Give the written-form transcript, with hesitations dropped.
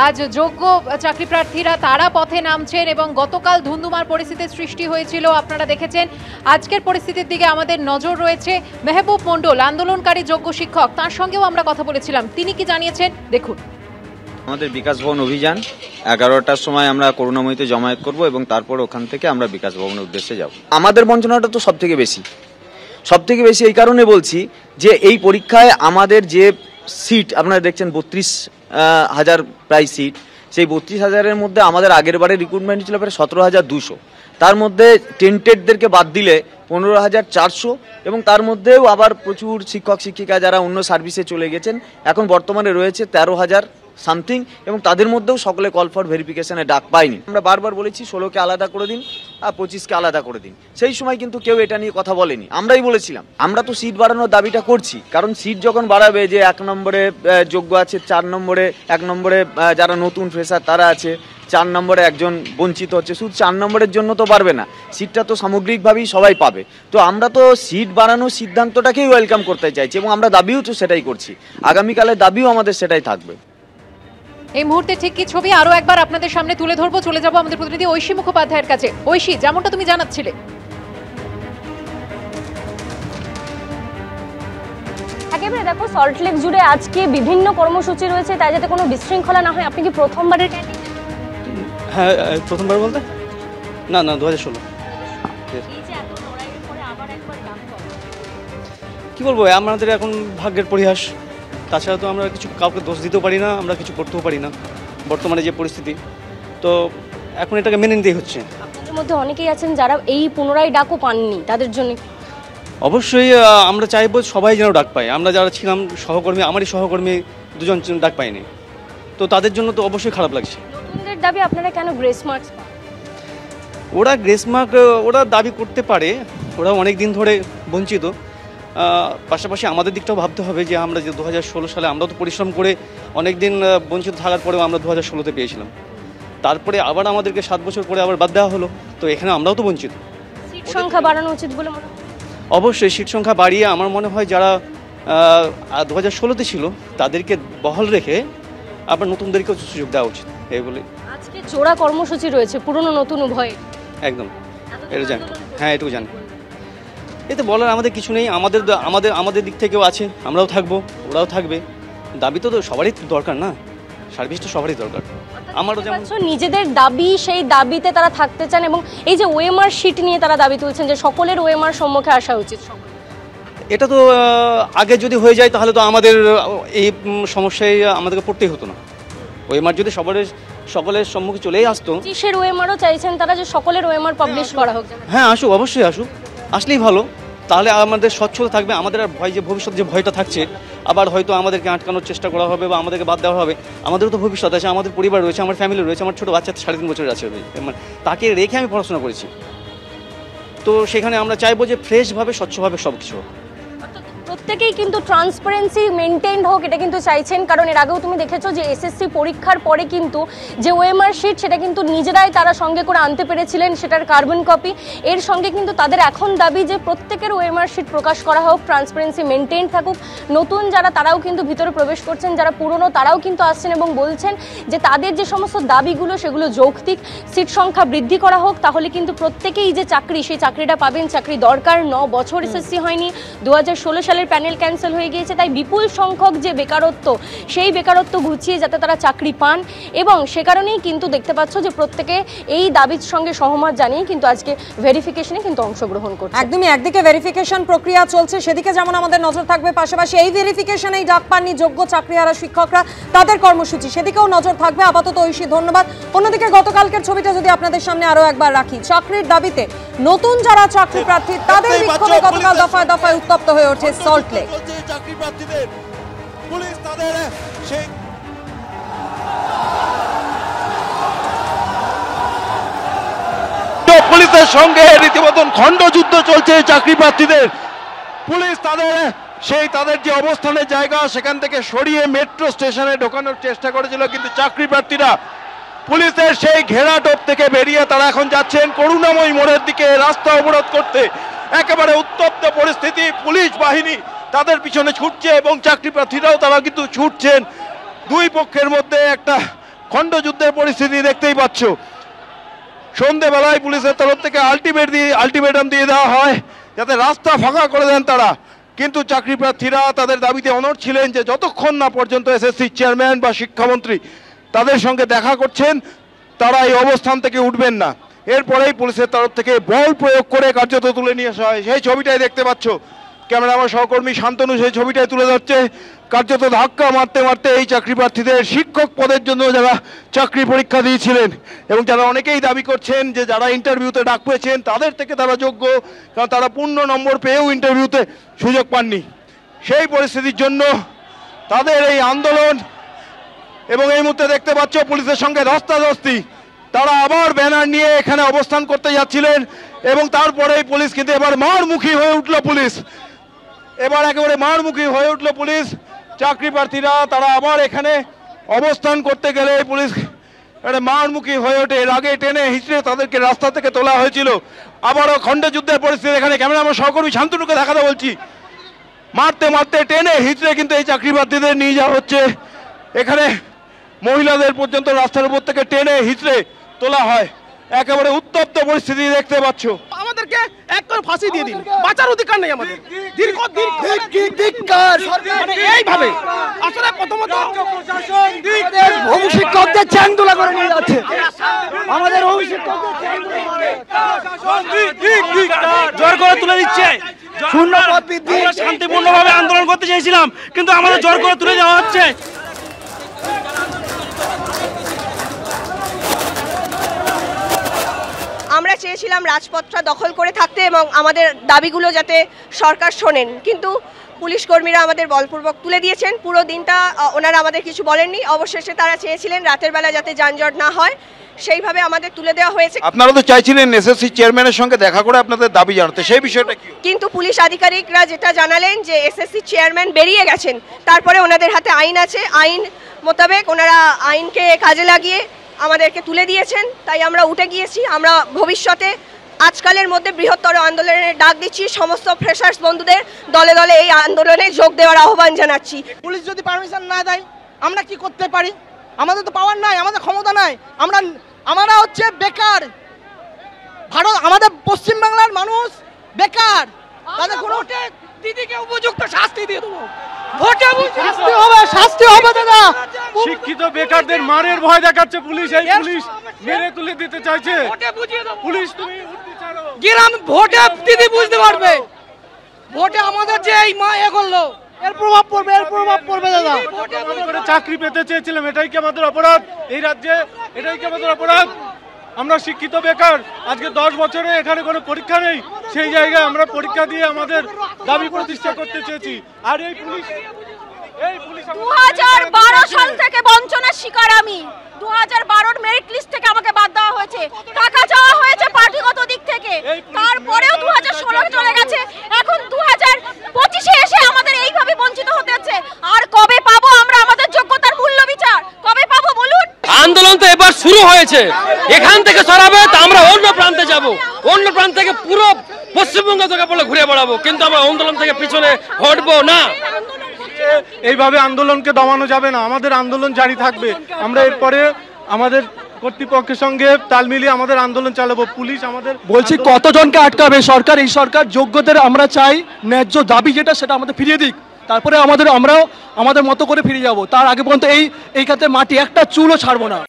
আজ যোগ্য চাকরি প্রার্থীরা তারা পথে নামছেন এবং গতকাল ধুন্ধুমার পরিস্থিতির সৃষ্টি হয়েছিল, আপনারা দেখেছেন। আজকের পরিস্থিতির দিকে আমাদের নজর রয়েছে। মেহবুব মণ্ডল, আন্দোলনকারী যোগ্য শিক্ষক, তার সঙ্গেও আমরা কথা বলেছিলাম। তিনি কি জানিয়েছেন দেখুন। আমাদের বিকাশ ভবন অভিযান 11টার সময় আমরা করুণাময়ীতে জমায়েত করব এবং তারপর ওখান থেকে আমরা বিকাশ ভবনের উদ্দেশ্যে যাব। আমাদের বঞ্চনাটা তো সব থেকে বেশি এই কারণে বলছি যে এই পরীক্ষায় আমাদের যে সিট আপনারা দেখছেন 32,000 প্রায় সিট, সেই 32,000-এর মধ্যে আমাদের আগের বারে রিক্রুটমেন্ট ছিল প্রায় 17,200। তার মধ্যে টেন্টেডদেরকে বাদ দিলে 15,400 এবং তার মধ্যেও আবার প্রচুর শিক্ষক শিক্ষিকা যারা অন্য সার্ভিসে চলে গেছেন, এখন বর্তমানে রয়েছে 13,000 সামথিং এবং তাদের মধ্যেও সকলে কল ফর ভেরিফিকেশনে ডাক পায়নি। আমরা বারবার বলেছি 16কে আলাদা করে দিন আর 25কে আলাদা করে দিন, সেই সময় কিন্তু কেউ এটা নিয়ে কথা বলেনি। আমরাই বলেছিলাম, আমরা তো সিট বাড়ানোর দাবিটা করছি, কারণ সিট যখন বাড়াবে যে 1 নম্বরে যোগ্য আছে, 4 নম্বরে 1 নম্বরে যারা নতুন ফ্রেশার তারা আছে, 4 নম্বরে একজন বঞ্চিত হচ্ছে, শুধু 4 নম্বরের জন্য তো পারবে না, সিটটা তো সামগ্রিকভাবেই সবাই পাবে। তো আমরা তো সিট বাড়ানোর সিদ্ধান্তটাকেই ওয়েলকাম করতে চাইছি এবং আমরা দাবিও তো সেটাই করছি, আগামীকালের দাবিও আমাদের সেটাই থাকবে। এই মুহূর্তে ঠিক কি ছবি আরো একবার আপনাদের সামনে তুলে ধরবো, চলে যাবো আমাদের প্রতিনিধি ঐশী মুখোপাধ্যায়ের কাছে। ঐশী, যেমনটা তুমি জানাচ্ছিলে, একেবারে দেখো সল্টলেক জুড়ে আজকে বিভিন্ন কর্মসূচি রয়েছে, তাই যাতে কোনো বিশৃঙ্খলা না হয়। আপনি কি প্রথমবারের ক্যান্ডিডেট? হ্যাঁ, প্রথমবার বলতে না 2016। কি বলবো, আমাদের এখন ভাগ্যের পরিহাস, তাছাড়া তো আমরা কিছু কাউকে দোষ দিতেও পারি না, আমরা কিছু করতেও পারি না বর্তমানে যে পরিস্থিতি, তো এখন এটাকে মেনে নিতেই হচ্ছে। আপনাদের মধ্যে অনেকেই আছেন যারা এই পুনরায় ডাকও পাননি, তাদের জন্য অবশ্যই আমরা চাইবো সবাই যেন ডাক পায়। আমরা যারা ছিলাম সহকর্মী, আমারই সহকর্মী 2জন ডাক পায়নি, তো তাদের জন্য তো অবশ্যই খারাপ লাগছে। নতুনদের দাবি আপনারা কেন গ্রেস মার্কস পান? ওরা গ্রেস মার্ক ওরা দাবি করতে পারে, ওরা অনেক দিন ধরে বঞ্চিত। পাশাপাশি আমাদের দিকটাও ভাবতে হবে যে আমরা যে 2016 সালে আমরাও তো পরিশ্রম করে অনেক দিন বঞ্চিত থাকার পরেও আমরা 2016-তে পেয়েছিলাম, তারপরে আবার আমাদেরকে 7 বছর পরে আবার বাদ দেওয়া হলো, তো এখানে আমরাও তো বঞ্চিত। সিট সংখ্যা বাড়ানো উচিত বলে মনে হয়? অবশ্যই সিট সংখ্যা বাড়িয়ে আমার মনে হয় যারা 2016-তে ছিল তাদেরকে বহাল রেখে আবার নতুনদেরকেও সুযোগ দেওয়া উচিত, এই বলে। আজকে জোড়া কর্মসূচি রয়েছে, পুরনো নতুন উভয়। একদম, এটা জানি, হ্যাঁ এটুকু জানি। এতে বলার আমাদের কিছু নেই, আমাদের দিক থেকেও আছে, আমরাও থাকবো, ওরাও থাকবে। দাবি তো সবারই দরকার না, সার্ভিস তো সবারই দরকার। আমারও যেমন নিজেদের দাবি, সেই দাবিতে তারা থাকতে চান এবং এই যে ওএমআর শিট নিয়ে তারা দাবি তুলছেন যে সকলের ওএমআর সম্মুখে আসা উচিত। এটা তো আগে যদি হয়ে যায় তাহলে তো আমাদের এই সমস্যায় আমাদেরকে পড়তেই হতো না। ওএমআর যদি সকলের সম্মুখে চলেই আসতো। কিসের ওএমআরও চাইছেন তারা যে সকলের ওএমআর পাবলিশ করা হোক? হ্যাঁ আসুক, অবশ্যই আসুক, আসলেই ভালো, তাহলে আমাদের স্বচ্ছতা থাকবে। আমাদের আর ভয়, যে ভবিষ্যৎ যে ভয়টা থাকছে, আবার হয়তো আমাদেরকে আটকানোর চেষ্টা করা হবে বা আমাদেরকে বাদ দেওয়া হবে। আমাদেরও তো ভবিষ্যৎ আছে, আমাদের পরিবার রয়েছে, আমার ফ্যামিলি রয়েছে, আমার ছোটো বাচ্চা 3.5 বছরের আছে, তাকে রেখে আমি পড়াশোনা করেছি। তো সেখানে আমরা চাইবো যে ফ্রেশভাবে, স্বচ্ছভাবে সব কিছু হোক। প্রত্যেকেই কিন্তু ট্রান্সপারেন্সি মেনটেইনড হোক, এটা কিন্তু চাইছেন, কারণ এর আগেও তুমি দেখেছো যে এসএসসি পরীক্ষার পরে কিন্তু যে ওএমআর শিট সেটা কিন্তু নিজেরাই তারা সঙ্গে করে আনতে পেরেছিলেন, সেটার কার্বন কপি। এর সঙ্গে কিন্তু তাদের এখন দাবি যে প্রত্যেকের ওএমআর শিট প্রকাশ করা হোক, ট্রান্সপারেন্সি মেনটেইন থাকুক। নতুন যারা তারাও কিন্তু ভিতরে প্রবেশ করছেন, যারা পুরনো তারাও কিন্তু আসছেন এবং বলছেন যে তাদের যে সমস্ত দাবিগুলো সেগুলো যৌক্তিক। সিট সংখ্যা বৃদ্ধি করা হোক, তাহলে কিন্তু প্রত্যেকেই যে চাকরি, সেই চাকরিটা পাবেন। চাকরি দরকার, 9 বছর এসএসসি হয়নি, 2016 সালের প্যানেল ক্যান্সেল হয়ে গিয়েছে, তাই বিপুল সংখ্যক যে বেকারত্ব, সেই বেকারত্ব ঘুচিয়ে যাতে তারা চাকরি পান। এবং সে কারণেই কিন্তু দেখতে পাচ্ছ যে প্রত্যেকে এই দাবির সঙ্গে সহমত জানিয়ে কিন্তু আজকে ভেরিফিকেশনে কিন্তু অংশগ্রহণ করছে। একদমই, একদিকে ভেরিফিকেশন প্রক্রিয়া চলছে, সেদিকে যেমন আমাদের নজর থাকবে, পাশাপাশি এই ভেরিফিকেশনেই ডাক পাননি যোগ্য চাকরিহারা শিক্ষকরা, তাদের কর্মসূচি, সেদিকেও নজর থাকবে। আপাতত ঐশী, ধন্যবাদ। অন্যদিকে গতকালকের ছবিটা যদি আপনাদের সামনে আরো একবার রাখি, চাকরির দাবিতে নতুন যারা চাকরি প্রার্থী তাদের বিক্ষোভে গতকাল দফায় দফায় উত্তপ্ত হয়ে ওঠে সল্টলেক। চাকরি প্রার্থীদের পুলিশ তাদের সেই পুলিশের সঙ্গে রীতিমতন খণ্ডযুদ্ধ চলছে চাকরি প্রার্থীদের। পুলিশ তাদের যে অবস্থানের জায়গা সেখান থেকে সরিয়ে মেট্রো স্টেশনে ঢোকানোর চেষ্টা করেছিল, কিন্তু চাকরি প্রার্থীরা পুলিশের সেই ঘেরাটোপ থেকে বেরিয়ে তারা এখন যাচ্ছেন করুণাময়ী মোড়ের দিকে রাস্তা অবরোধ করতে। একেবারে উত্তপ্ত পরিস্থিতি, পুলিশ বাহিনী তাদের পিছনে ছুটছে এবং চাকরি প্রার্থীরাও তারা কিন্তু ছুটছেন। দুই পক্ষের মধ্যে একটা খণ্ডযুদ্ধের পরিস্থিতি দেখতেই পাচ্ছ। সন্ধেবেলায় পুলিশের তরফ থেকে আলটিমেটাম দিয়ে দেওয়া হয় যাতে রাস্তা ফাঁকা করে দেন তারা, কিন্তু চাকরি প্রার্থীরা তাদের দাবিতে অনড় ছিলেন যে যতক্ষণ না পর্যন্ত এসএসসি চেয়ারম্যান বা শিক্ষামন্ত্রী তাদের সঙ্গে দেখা করছেন তারা এই অবস্থান থেকে উঠবেন না। এরপরেই পুলিশের তরফ থেকে বল প্রয়োগ করে কার্যত তুলে নিয়ে আসা হয়। সেই ছবিটাই দেখতে পাচ্ছ, ক্যামেরাম্যান সহকর্মী শান্তনু সেই ছবিটাই তুলে ধরছে। কার্যত ধাক্কা মারতে মারতে এই চাকরি প্রার্থীদের শিক্ষক পদের জন্য যারা চাকরি পরীক্ষা দিয়েছিলেন এবং যারা অনেকেই দাবি করছেন যে যারা ইন্টারভিউতে ডাক পেয়েছেন তাদের থেকে তারা যোগ্য, কারণ তারা পূর্ণ নম্বর পেয়েও ইন্টারভিউতে সুযোগ পাননি, সেই পরিস্থিতির জন্য তাদের এই আন্দোলন। এবং এই মুহূর্তে দেখতে পাচ্ছ পুলিশের সঙ্গে ধস্তাধস্তি, তারা আবার ব্যানার নিয়ে এখানে অবস্থান করতে যাচ্ছিলেন এবং তারপরেই পুলিশ কিন্তু এবার মারমুখী হয়ে উঠল। পুলিশ এবার একেবারে মারমুখী হয়ে উঠল পুলিশ। চাকরি প্রার্থীরা তারা আবার এখানে অবস্থান করতে গেলে পুলিশ মারমুখী হয়ে ওঠে। এর আগে টেনে হিঁচড়ে তাদেরকে রাস্তা থেকে তোলা হয়েছিল। আবারও খণ্ডযুদ্ধের পরিস্থিতি এখানে ক্যামেরাম্যান সহকর্মী শান্তনুকে দেখাতে বলছি, মারতে মারতে টেনে হিঁচড়ে কিন্তু এই চাকরি প্রার্থীদের নিয়ে যাওয়া হচ্ছে। এখানে মহিলাদের পর্যন্ত রাস্তার উপর থেকে টেনে হিঁচড়ে তোলা হয়। একেবারে উত্তপ্ত পরিস্থিতি দেখতে পাচ্ছ। আমাদেরকে একবার ফাঁসি দিয়ে দিন, বাঁচার অধিকার নেই আমাদের। এইভাবে আসলে প্রথমত শিক্ষকদের চ্যাংদোলা করে নিয়ে যাচ্ছে, আমাদের জোর করে তুলে দিচ্ছে। শান্তিপূর্ণভাবে আন্দোলন করতে চেয়েছিলাম কিন্তু আমাদের জোর করে তুলে দেওয়া হচ্ছে। আমরা চেয়েছিলাম রাজপথটা দখল করে থাকতে এবং আমাদের দাবিগুলো যাতে সরকার শোনেন, কিন্তু পুলিশ কর্মীরা আমাদের বলপূর্বক তুলে দিয়েছেন। পুরো দিনটা ওনারা আমাদের কিছু বলেননি। অবশেষে তারা চেয়েছিলেন রাতের বেলা যাতে যানজট না হয়, সেইভাবে আমাদের তুলে দেওয়া হয়েছে। আপনারা তো চাইছিলেন এসএসসি চেয়ারম্যানের সঙ্গে দেখা করে আপনাদের দাবি জানাতে, সেই বিষয়টা কি? কিন্তু পুলিশ আধিকারিকরা যেটা জানালেন যে এসএসসি চেয়ারম্যান বেরিয়ে গেছেন, তারপরে ওনাদের হাতে আইন আছে, আইন মোতাবেক ওনারা আইনকে কাজে লাগিয়ে আমাদেরকে তুলে দিয়েছেন। তাই আমরা উঠে গিয়েছি। আমরা ভবিষ্যতে আজকালের মধ্যে বৃহত্তর আন্দোলনের ডাক দিচ্ছি। সমস্ত ফ্রেশার্স বন্ধুদের দলে দলে এই আন্দোলনে যোগ দেওয়ার আহ্বান জানাচ্ছি। পুলিশ যদি পারমিশন না দেয় আমরা কি করতে পারি? আমাদের তো পাওয়ার নাই, আমাদের ক্ষমতা নাই। আমরা হচ্ছে বেকার। ভারত আমাদের পশ্চিমবাংলার মানুষ বেকার, তাদের কোনো দিদিকে উপযুক্ত শাস্তি দিয়ে দেবো। শাস্তি হবে দাদা। শিক্ষিত বেকারদের মারের ভয় দেখাচ্ছে পুলিশ। এই পুলিশ মেরে তুলে দিতে চাইছে। পুলিশ তুমি গ্রাম ভোটে দিদি বুঝতে পারবে, ভোটে আমাদের যে এই মা এ করলো এর প্রভাব পড়বে দাদা। চাকরি পেতে চেয়েছিলাম, এটাই কি আমাদের অপরাধ এই রাজ্যে? এটাই কি আমাদের অপরাধ? আমরা শিক্ষিত বেকার, আজকে 10 বছরে এখানে কোনো পরীক্ষা নেই, সেই জায়গায় আমরা পরীক্ষা দিয়ে আমাদের দাবি প্রতিষ্ঠা করতে চেয়েছি। আর এই পুলিশ 2012 সাল থেকে বঞ্চনার শিকার আমি। 2012 মেরিট লিস্ট থেকে আমাকে বাদ দেওয়া হয়েছে, টাকা চাওয়া হয়েছে পার্টিগত দিক থেকে, তারপরেও 2016 চলে গেছে, এখন 2025-এ এসে আমাদের এইভাবে বঞ্চিত হতে হচ্ছে। আর কবে পাবো আমরা আমাদের যোগ্যতার মূল্য বিচার? কবে পাবো বলুন? আন্দোলন তো এবার শুরু হয়েছে, এখান থেকে সরাবে তা আমরা অন্য প্রান্তে যাব, অন্য প্রান্ত থেকে পুরো পশ্চিমবঙ্গ থেকে বলে ঘুরে বেড়াবো, কিন্তু আমরা আন্দোলন থেকে পিছনে হটবো না। এইভাবে আন্দোলনকে দমানো যাবে না, আমাদের আন্দোলন জারি থাকবে। আমরা এরপরে আমাদের কর্তৃপক্ষের সঙ্গে তাল মিলিয়ে আমাদের আন্দোলন চালাবো। পুলিশ আমাদের বলছি কতজনকে আটকাবে সরকার? এই সরকার যোগ্যদের আমরা চাই ন্যায্য দাবি যেটা সেটা আমাদের ফিরিয়ে দিক, তারপরে আমরাও আমাদের মতো করে ফিরে যাব। তার আগে পর্যন্ত এই খাতে মাটি একটা চুলও ছাড়বো না।